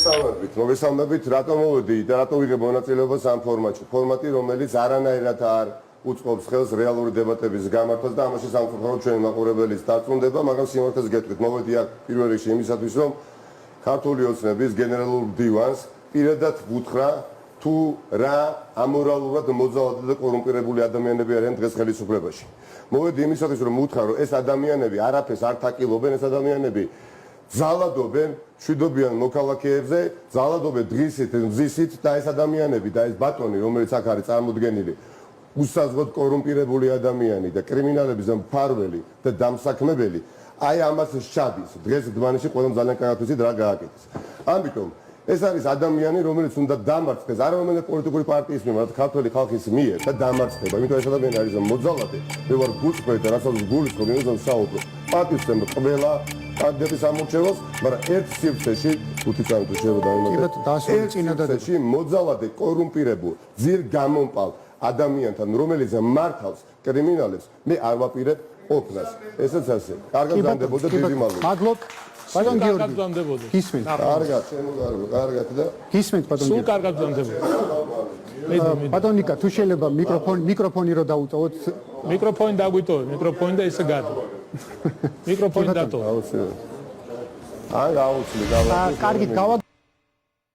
მოგესალმებით, რატომ მოვედი და რატომ ვიღებ მონაწილეობას ამ ფორმატში? ფორმატი, რომელიც არანაირად არ უწყობს ხელს რეალური დებატების გამართვას და ამაში სამწუხაროდ ჩვენი მაყურებელიც დარწმუნდება, მაგრამ სიმართლეს გეტყვით, მოვედი აქ პირველ რიგში იმისათვის, რომ ქართული ოცნების გენერალურ მდივანს პირადად ვუთხრა თუ რა ამორალურად მოძალადე და კორუმპირებული ადამიანები არიან დღეს ხელისუფლებაში. მოვედი იმისათვის, რომ ვუთხრა, რომ ეს ადამიანები არაფერს არ თაკილობენ, ეს ადამიანები ზალადობენ მშვიდობიან მოქალაქეებზე, ზალადობენ დღისით, მზისით და ეს ადამიანები და ეს ბატონი, რომელიც აქ არის წარმოდგენილი, უსაზღოდ კორუმპირებული ადამიანი და კრიმინალების მფარველი და დამსაქმებელი, აი ამას შადის. დღეს დმანისში ყველამ ძალიან კარგად ვიცით რა გააკეთეს. ამიტომ ეს არის ადამიანი, რომელიც უნდა დამარცხდეს არ რომელიმე პოლიტიკური პარტიის მიერ, მაგრამ ქართული ხალხის მიერ და დამარცხება. იმიტომ ეს ადამიანი არის მოძალადე, მე ვარ გულწრფელი და რასაც გულისხმობ, იმაზე საუბრო. პატივცემ ყველა კანდიდატის ამორჩევას, მაგრამ ერთ სივრცეში 5 წამით შეიძლება დავიმატოთ. ერთ მოძალადე, კორუმპირებულ, ძირ გამომპალ ადამიანთან, რომელიც მართავს კრიმინალებს, მე არ ვაპირებ ოფნას. ესეც ასე. კარგად გზანდებოდა დიდი მადლობა. მადლობ. ბატონ გიორგი. გისმენთ. კარგად და გისმენთ ბატონ გიორგი. სულ კარგად გზანდებოდა. ბატონ ნიკა, თუ შეიძლება მიკროფონი რო დაუწევოთ. მიკროფონი დაგვიტოვე, მიკროფონი და ესე გადა. მიკროფონი დატოვე. აუცილებლად. აი, აუცილებლად. კარგი,